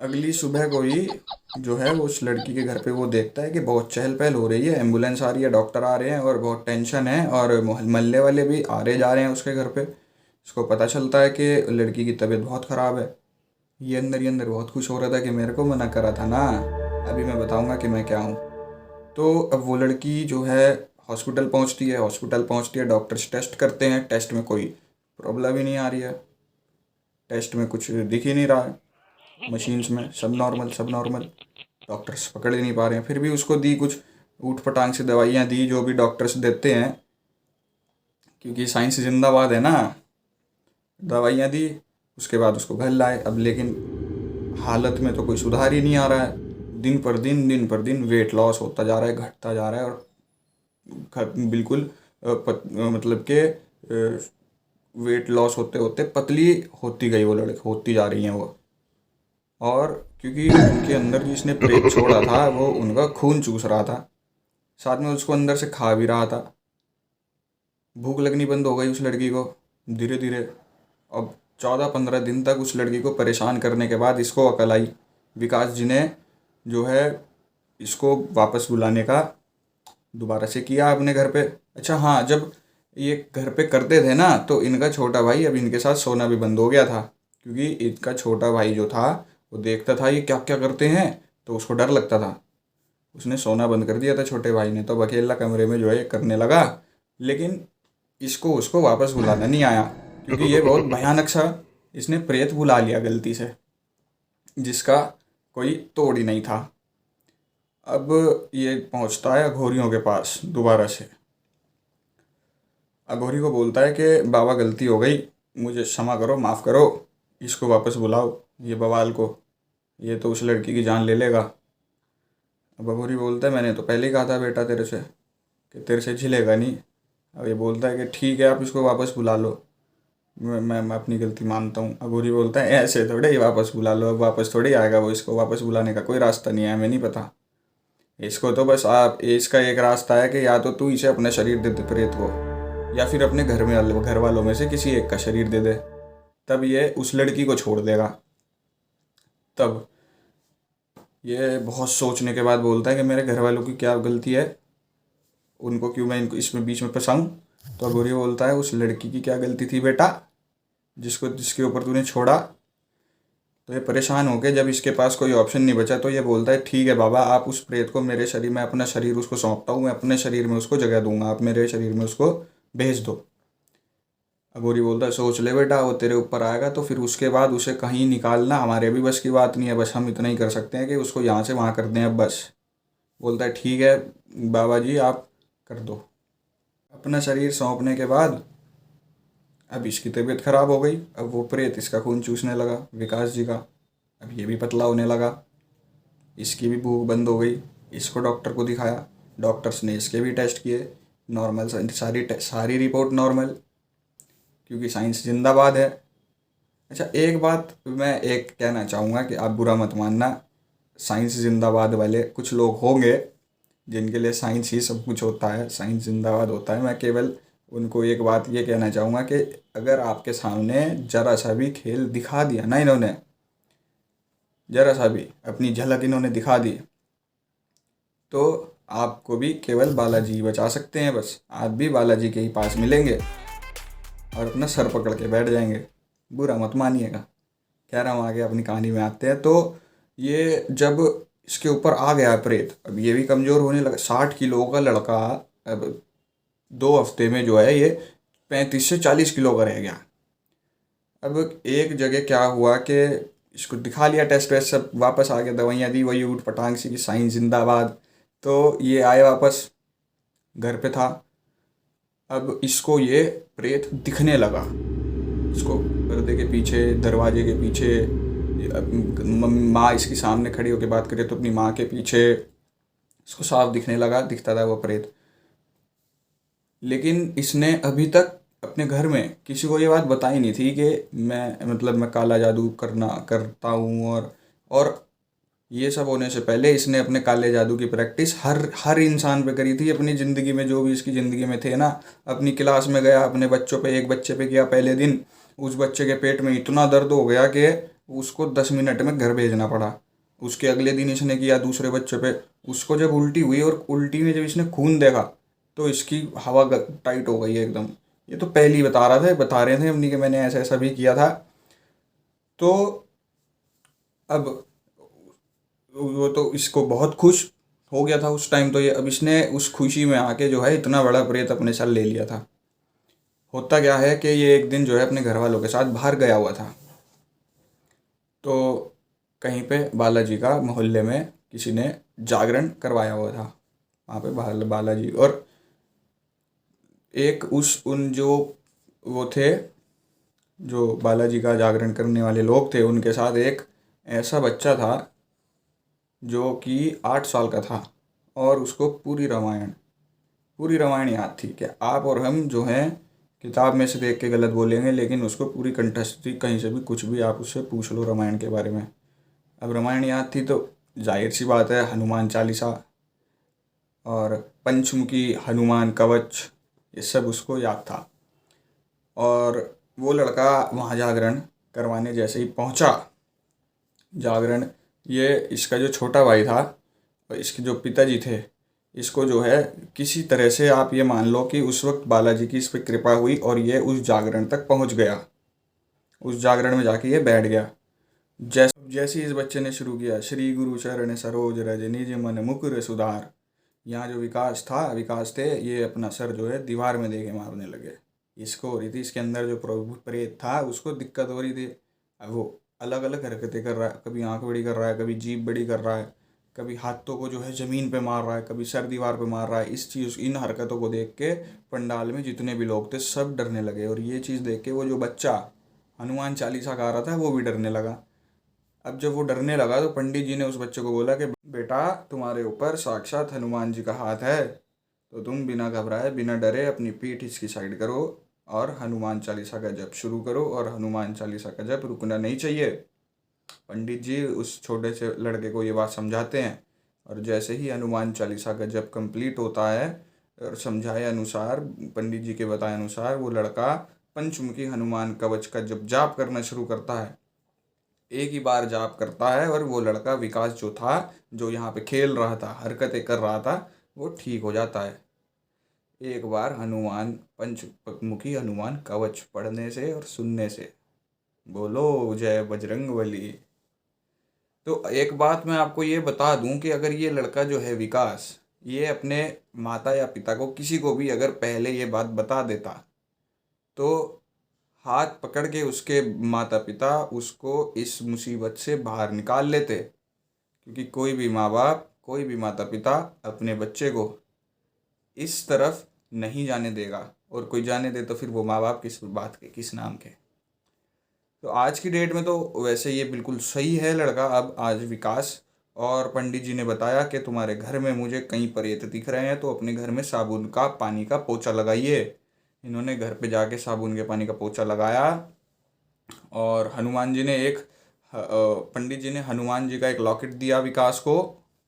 अगली सुबह को ही जो है वो उस लड़की के घर पे वो देखता है कि बहुत चहल पहल हो रही है, एम्बुलेंस आ रही है, डॉक्टर आ रहे हैं और बहुत टेंशन है, और मोहल्ले वाले भी आ रहे जा रहे हैं उसके घर पे। इसको पता चलता है कि लड़की की तबीयत बहुत ख़राब है। ये अंदर ही अंदर बहुत खुश हो रहा था कि मेरे को मना करा था ना, अभी मैं बताऊंगा कि मैं क्या हूँ। तो अब वो लड़की जो है हॉस्पिटल पहुंचती है, डॉक्टर्स टेस्ट करते हैं, टेस्ट में कोई प्रॉब्लम ही नहीं आ रही है, टेस्ट में कुछ दिख ही नहीं रहा है, मशीन्स में सब नॉर्मल सब नॉर्मल। डॉक्टर्स पकड़ ही नहीं पा रहे हैं, फिर भी उसको दी कुछ ऊट पटांग से दवाइयाँ दी जो भी डॉक्टर्स देते हैं, क्योंकि साइंस जिंदाबाद है ना। दवाइयाँ दी, उसके बाद उसको घर लाए। अब लेकिन हालत में तो कोई सुधार ही नहीं आ रहा है, दिन पर दिन वेट लॉस होता जा रहा है, घटता जा रहा है, और बिल्कुल मतलब कि वेट लॉस होते होते पतली होती गई वो लड़की, होती जा रही हैं वो। और क्योंकि उनके अंदर जिसने प्रेत छोड़ा था वो उनका खून चूस रहा था, साथ में उसको अंदर से खा भी रहा था। भूख लगनी बंद हो गई उस लड़की को धीरे धीरे। अब 14-15 दिन तक उस लड़की को परेशान करने के बाद इसको अकल आई। विकास जी ने जो है इसको वापस बुलाने का दोबारा से किया अपने घर पे। अच्छा हाँ, जब ये घर पे करते थे ना तो इनका छोटा भाई अब इनके साथ सोना भी बंद हो गया था, क्योंकि इनका छोटा भाई जो था वो देखता था ये क्या क्या करते हैं, तो उसको डर लगता था। उसने सोना बंद कर दिया था छोटे भाई ने, तो अब अकेला कमरे में जो है ये करने लगा। लेकिन इसको उसको वापस बुलाना नहीं आया, क्योंकि ये बहुत भयानक सा इसने प्रेत बुला लिया गलती से, जिसका कोई तोड़ ही नहीं था। अब ये पहुंचता है अघोरियों के पास दोबारा से। अघोरी को बोलता है कि बाबा गलती हो गई, मुझे क्षमा करो, माफ़ करो, इसको वापस बुलाओ, ये बवाल को, ये तो उस लड़की की जान ले लेगा। अब अघोरी बोलता है मैंने तो पहले ही कहा था बेटा तेरे से कि तेरे से झिलेगा नहीं। अब ये बोलता है कि ठीक है आप इसको वापस बुला लो, मैं अपनी गलती मानता हूँ। अघोरी बोलता है ऐसे थोड़े ही वापस बुला लो, अब वापस थोड़ी आएगा वो, इसको वापस बुलाने का कोई रास्ता नहीं है, हमें नहीं पता। इसको तो बस आप, इसका एक रास्ता है कि या तो तू इसे अपना शरीर दे दे प्रेत को, या फिर अपने घर वालों में से किसी एक का शरीर दे दे, तब ये उस लड़की को छोड़ देगा। तब ये बहुत सोचने के बाद बोलता है कि मेरे घर वालों की क्या गलती है, उनको क्यों मैं इनको इसमें बीच में फंसाऊं। तो अघोरी बोलता है उस लड़की की क्या गलती थी बेटा, जिसको जिसके ऊपर तूने छोड़ा। तो ये परेशान हो गए, जब इसके पास कोई ऑप्शन नहीं बचा तो ये बोलता है ठीक है बाबा, आप उस प्रेत को मेरे शरीर में, अपना शरीर उसको सौंपता हूँ, मैं अपने शरीर में उसको जगह दूंगा, आप मेरे शरीर में उसको भेज दो। अघोरी बोलता है सोच ले बेटा, वो तेरे ऊपर आएगा तो फिर उसके बाद उसे कहीं निकालना हमारे भी बस की बात नहीं है, बस हम इतना ही कर सकते हैं कि उसको यहाँ से वहाँ कर दें अब बस। बोलता है ठीक है बाबा जी आप कर दो। अपना शरीर सौंपने के बाद अब इसकी तबीयत खराब हो गई, अब वो प्रेत इसका खून चूसने लगा विकास जी का। अब ये भी पतला होने लगा, इसकी भी भूख बंद हो गई। इसको डॉक्टर को दिखाया, डॉक्टर्स ने इसके भी टेस्ट किए, नॉर्मल, सारी रिपोर्ट नॉर्मल, क्योंकि साइंस जिंदाबाद है। अच्छा एक बात मैं एक कहना चाहूँगा कि आप बुरा मत मानना, साइंस जिंदाबाद वाले कुछ लोग होंगे जिनके लिए साइंस ही सब कुछ होता है, साइंस जिंदाबाद होता है। मैं केवल उनको एक बात ये कहना चाहूँगा कि अगर आपके सामने जरा सा भी खेल दिखा दिया ना इन्होंने, जरा सा भी अपनी झलक इन्होंने दिखा दी, तो आपको भी केवल बालाजी बचा सकते हैं। बस आप भी बालाजी के ही पास मिलेंगे और अपना सर पकड़ के बैठ जाएंगे। बुरा मत मानिएगा। कह रहा हूँ आगे अपनी कहानी में आते हैं। तो ये जब इसके ऊपर आ गया प्रेत, अब ये भी कमज़ोर होने लगा। 60 किलो का लड़का अब 2 हफ्ते में जो है ये 35 से 40 किलो का रह गया। अब एक जगह क्या हुआ कि इसको दिखा लिया, टेस्ट वेस्ट सब वापस आ गया, दवाइयाँ दी, वही ऊट पटांग सी की साइंस जिंदाबाद। तो ये आए वापस, घर पे था। अब इसको ये प्रेत दिखने लगा, इसको पर्दे के पीछे, दरवाजे के पीछे, माँ इसकी सामने खड़ी होकर बात करे तो अपनी माँ के पीछे इसको साफ दिखने लगा, दिखता था वो प्रेत। लेकिन इसने अभी तक अपने घर में किसी को ये बात बताई नहीं थी कि मैं, मतलब मैं काला जादू करना करता हूँ। और ये सब होने से पहले इसने अपने काले जादू की प्रैक्टिस हर हर इंसान पे करी थी अपनी ज़िंदगी में, जो भी इसकी ज़िंदगी में थे ना। अपनी क्लास में गया, अपने बच्चों पे, एक बच्चे पे किया पहले दिन, उस बच्चे के पेट में इतना दर्द हो गया कि उसको 10 मिनट में घर भेजना पड़ा। उसके अगले दिन इसने किया दूसरे बच्चे पे। उसको जब उल्टी हुई और उल्टी में जब इसने खून देखा तो इसकी हवा टाइट हो गई है एकदम। ये तो पहले ही बता रहे थे अपनी कि मैंने ऐसा ऐसा भी किया था। तो अब वो तो इसको बहुत खुश हो गया था उस टाइम। तो ये अब इसने उस खुशी में आके जो है इतना बड़ा प्रेत अपने साथ ले लिया था। होता क्या है कि ये एक दिन जो है अपने घर वालों के साथ बाहर गया हुआ था। तो कहीं पे बालाजी का मोहल्ले में किसी ने जागरण करवाया हुआ था। वहाँ पे बालाजी और एक उन जो वो थे, जो बालाजी का जागरण करने वाले लोग थे, उनके साथ एक ऐसा बच्चा था जो कि 8 साल का था और उसको पूरी रामायण याद थी। कि आप और हम जो हैं किताब में से देख के गलत बोलेंगे, लेकिन उसको पूरी कंठस्थ थी। कहीं से भी कुछ भी आप उससे पूछ लो रामायण के बारे में। अब रामायण याद थी तो जाहिर सी बात है हनुमान चालीसा और पंचमुखी हनुमान कवच ये सब उसको याद था। और वो लड़का वहाँ जागरण करवाने जैसे ही पहुँचा, जागरण ये इसका जो छोटा भाई था और इसके जो पिताजी थे, इसको जो है किसी तरह से आप ये मान लो कि उस वक्त बालाजी की इस पर कृपा हुई और ये उस जागरण तक पहुँच गया। उस जागरण में जाके ये बैठ गया। जैसे ही इस बच्चे ने शुरू किया, श्री गुरु चरण सरोज रज निज मन मुकुर सुधार, यहाँ जो विकास थे, ये अपना सर जो है दीवार में दे के मारने लगे। इसको हो रही थी, इसके अंदर जो प्रभु प्रेत था उसको दिक्कत हो रही थी। अब वो अलग अलग हरकतें कर रहा है, कभी आंख बड़ी कर रहा है, कभी जीभ बड़ी कर रहा है, कभी हाथों को जो है ज़मीन पे मार रहा है, कभी सर दीवार पे मार रहा है। इन हरकतों को देख के पंडाल में जितने भी लोग थे सब डरने लगे। और ये चीज़ देख के वो जो बच्चा हनुमान चालीसा गा रहा था वो भी डरने लगा। अब जब वो डरने लगा तो पंडित जी ने उस बच्चे को बोला कि बेटा, तुम्हारे ऊपर साक्षात हनुमान जी का हाथ है, तो तुम बिना घबराए बिना डरे अपनी पीठ इसकी साइड करो और हनुमान चालीसा का जप शुरू करो। और हनुमान चालीसा का जप रुकना नहीं चाहिए। पंडित जी उस छोटे से लड़के को ये बात समझाते हैं और जैसे ही हनुमान चालीसा का जप कंप्लीट होता है और समझाए अनुसार, पंडित जी के बताए अनुसार, वो लड़का पंचमुखी हनुमान कवच का जप जाप करना शुरू करता है। एक ही बार जाप करता है और वो लड़का विकास जो था, जो यहाँ पे खेल रहा था, हरकतें कर रहा था, वो ठीक हो जाता है। एक बार पंचमुखी हनुमान कवच पढ़ने से और सुनने से। बोलो जय बजरंगबली। तो एक बात मैं आपको ये बता दूं कि अगर ये लड़का जो है विकास, ये अपने माता या पिता को, किसी को भी अगर पहले ये बात बता देता तो हाथ पकड़ के उसके माता पिता उसको इस मुसीबत से बाहर निकाल लेते। क्योंकि कोई भी माँ बाप, कोई भी माता पिता अपने बच्चे को इस तरफ नहीं जाने देगा, और कोई जाने दे तो फिर वो माँ बाप किस बात के, किस नाम के। तो आज की डेट में तो वैसे ये बिल्कुल सही है लड़का अब आज विकास। और पंडित जी ने बताया कि तुम्हारे घर में मुझे कई प्रेत दिख रहे हैं, तो अपने घर में साबुन का पानी का पोछा लगाइए। इन्होंने घर पे जाके साबुन के पानी का पोछा लगाया और हनुमान जी ने पंडित जी ने हनुमान जी का एक लॉकेट दिया विकास को,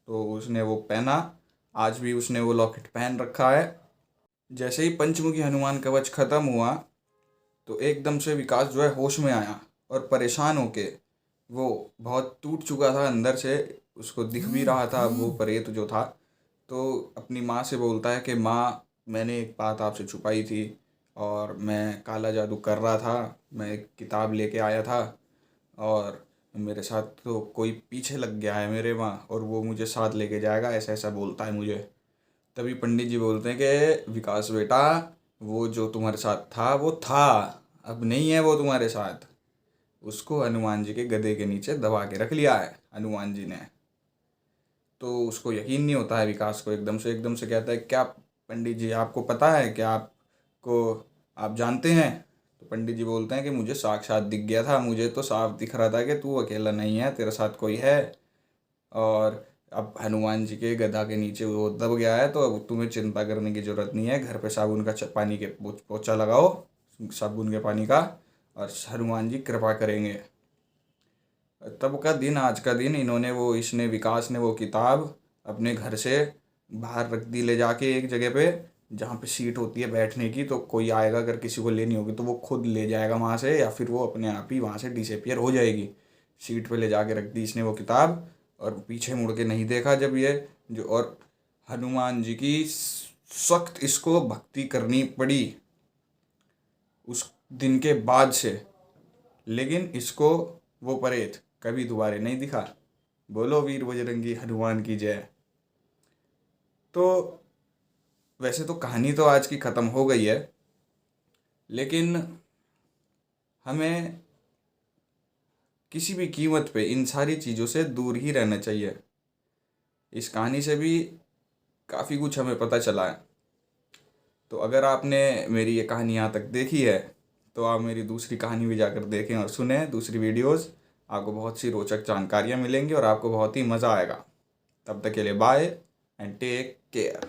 तो उसने वो पहना। आज भी उसने वो लॉकेट पहन रखा है। जैसे ही पंचमुखी हनुमान कवच खत्म हुआ तो एकदम से विकास जो है होश में आया और परेशान होके, वो बहुत टूट चुका था अंदर से, उसको दिख भी रहा था वो प्रेत जो था। तो अपनी माँ से बोलता है कि माँ, मैंने एक बात आपसे छुपाई थी और मैं काला जादू कर रहा था। मैं एक किताब लेके आया था और मेरे साथ तो कोई पीछे लग गया है मेरे माँ, और वो मुझे साथ लेके जाएगा, ऐसा ऐसा बोलता है मुझे। तभी पंडित जी बोलते हैं कि विकास बेटा, वो जो तुम्हारे साथ था वो था, अब नहीं है वो तुम्हारे साथ। उसको हनुमान जी के गधे के नीचे दबा के रख लिया है हनुमान जी ने। तो उसको यकीन नहीं होता है विकास को। एकदम से कहता है, क्या पंडित जी आपको पता है, क्या आपको, आप जानते हैं? तो पंडित जी बोलते हैं कि मुझे साक्षात दिख गया था, मुझे तो साफ दिख रहा था कि तू अकेला नहीं है, तेरे साथ कोई है। और अब हनुमान जी के गधा के नीचे वो दब गया है, तो अब तुम्हें चिंता करने की ज़रूरत नहीं है। घर पे साबुन का पानी के पोछा लगाओ, साबुन के पानी का, और हनुमान जी कृपा करेंगे। तब का दिन, आज का दिन, इसने विकास ने वो किताब अपने घर से बाहर रख दी ले जाके एक जगह पे। जहाँ पे सीट होती है बैठने की, तो कोई आएगा अगर किसी को लेनी होगी तो वो खुद ले जाएगा वहाँ से, या फिर वो अपने आप ही वहाँ से डिसअपियर हो जाएगी। सीट पे ले जाके रख दी इसने वो किताब, और पीछे मुड़ के नहीं देखा जब ये जो, और हनुमान जी की सख्त इसको भक्ति करनी पड़ी उस दिन के बाद से, लेकिन इसको वो प्रेत कभी दोबारा नहीं दिखा। बोलो वीर बजरंगी हनुमान की जय। तो वैसे तो कहानी तो आज की ख़त्म हो गई है, लेकिन हमें किसी भी कीमत पे इन सारी चीज़ों से दूर ही रहना चाहिए। इस कहानी से भी काफ़ी कुछ हमें पता चला है। तो अगर आपने मेरी ये कहानी यहाँ तक देखी है तो आप मेरी दूसरी कहानी भी जाकर देखें और सुने दूसरी वीडियोस। आपको बहुत सी रोचक जानकारियाँ मिलेंगी और आपको बहुत ही मज़ा आएगा। तब तक के लिए बाय एंड टेक केयर।